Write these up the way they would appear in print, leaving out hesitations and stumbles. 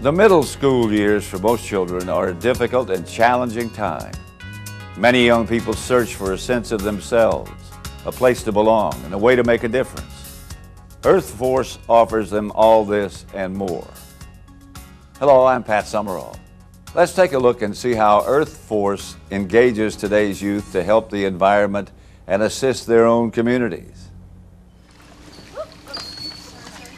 The middle school years for most children are a difficult and challenging time. Many young people search for a sense of themselves, a place to belong, and a way to make a difference. Earth Force offers them all this and more. Hello, I'm Pat Summerall. Let's take a look and see how Earth Force engages today's youth to help the environment and assist their own communities.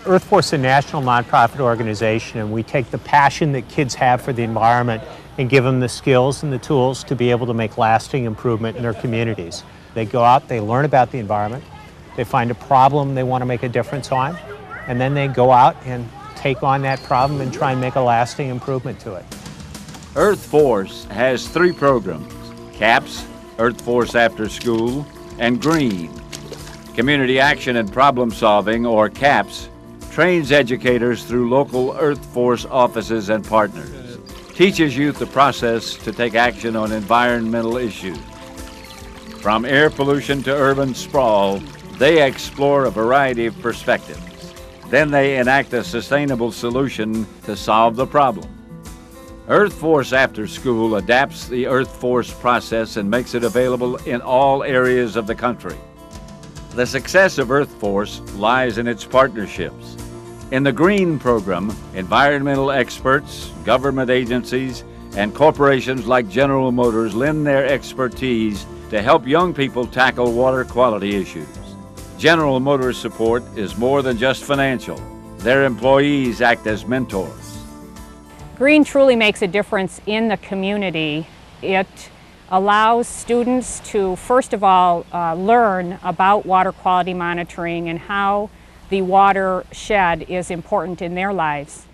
Earth Force is a national nonprofit organization, and we take the passion that kids have for the environment and give them the skills and the tools to be able to make lasting improvement in their communities. They go out, they learn about the environment, they find a problem they want to make a difference on, and then they go out and take on that problem and try and make a lasting improvement to it. Earth Force has 3 programs: CAPS, Earth Force After School, and GREEN. Community Action and Problem Solving, or CAPS, trains educators through local Earth Force offices and partners, teaches youth the process to take action on environmental issues. From air pollution to urban sprawl, they explore a variety of perspectives. Then they enact a sustainable solution to solve the problem. Earth Force After School adapts the Earth Force process and makes it available in all areas of the country. The success of Earth Force lies in its partnerships. In the GREEN program, environmental experts, government agencies, and corporations like General Motors lend their expertise to help young people tackle water quality issues. General Motors' support is more than just financial. Their employees act as mentors. GREEN truly makes a difference in the community. It allows students to, first of all, learn about water quality monitoring and how the watershed is important in their lives.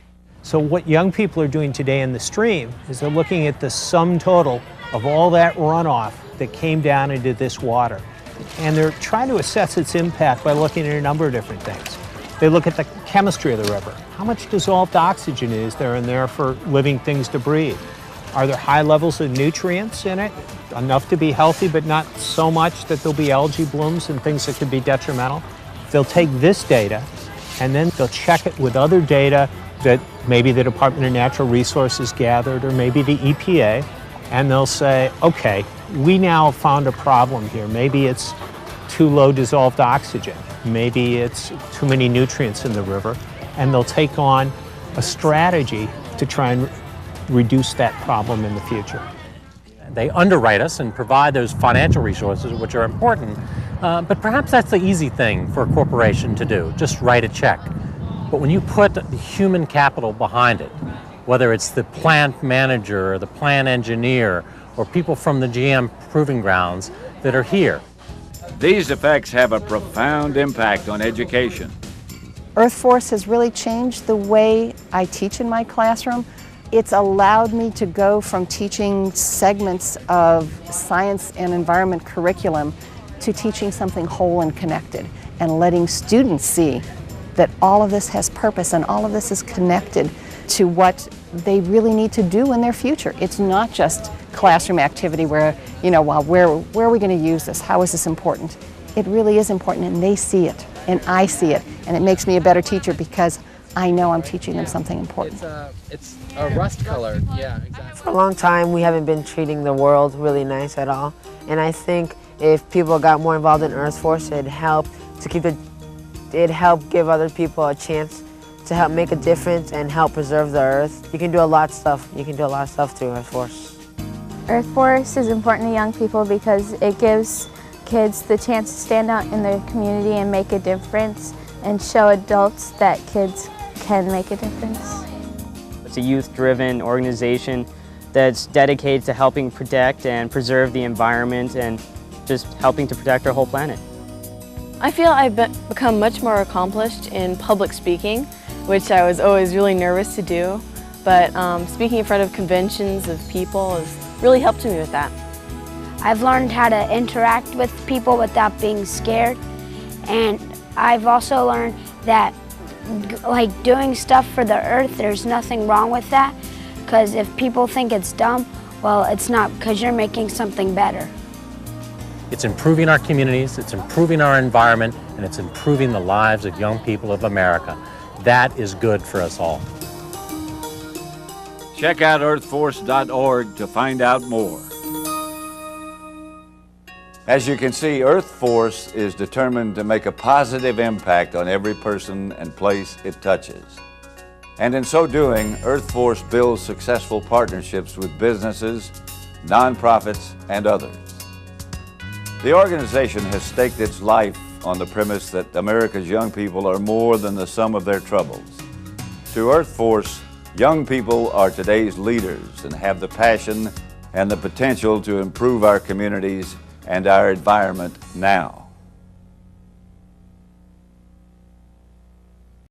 So what young people are doing today in the stream is they're looking at the sum total of all that runoff that came down into this water. And they're trying to assess its impact by looking at a number of different things. They look at the chemistry of the river. How much dissolved oxygen is there in there for living things to breathe? Are there high levels of nutrients in it? Enough to be healthy, but not so much that there'll be algae blooms and things that could be detrimental? They'll take this data and then they'll check it with other data that maybe the Department of Natural Resources gathered or maybe the EPA, and they'll say, okay, we now found a problem here. Maybe it's too low dissolved oxygen. Maybe it's too many nutrients in the river, and they'll take on a strategy to try and reduce that problem in the future. They underwrite us and provide those financial resources, which are important, but perhaps that's the easy thing for a corporation to do, just write a check. But when you put the human capital behind it, whether it's the plant manager or the plant engineer or people from the GM proving grounds that are here. These effects have a profound impact on education. Earth Force has really changed the way I teach in my classroom. It's allowed me to go from teaching segments of science and environment curriculum to teaching something whole and connected and letting students see that all of this has purpose and all of this is connected to what they really need to do in their future. It's not just classroom activity where, well, where are we going to use this? How is this important? It really is important, and they see it, and I see it, and it makes me a better teacher because I know I'm teaching them something important. It's a rust color, yeah, exactly. For a long time, we haven't been treating the world really nice at all, and I think if people got more involved in Earth Force, it'd help give other people a chance to help make a difference and help preserve the Earth. You can do a lot of stuff. You can do a lot of stuff through Earth Force. Earth Force is important to young people because it gives kids the chance to stand out in their community and make a difference and show adults that kids can make a difference. It's a youth-driven organization that's dedicated to helping protect and preserve the environment and just helping to protect our whole planet. I feel I've become much more accomplished in public speaking, which I was always really nervous to do, but speaking in front of conventions of people has really helped me with that. I've learned how to interact with people without being scared, and I've also learned that doing stuff for the earth, there's nothing wrong with that, because if people think it's dumb, well, it's not, because you're making something better. It's improving our communities, it's improving our environment, and it's improving the lives of young people of America. That is good for us all. Check out earthforce.org to find out more. As you can see, Earth Force is determined to make a positive impact on every person and place it touches. And in so doing, Earth Force builds successful partnerships with businesses, nonprofits, and others. The organization has staked its life on the premise that America's young people are more than the sum of their troubles. To Earth Force, young people are today's leaders and have the passion and the potential to improve our communities and our environment now.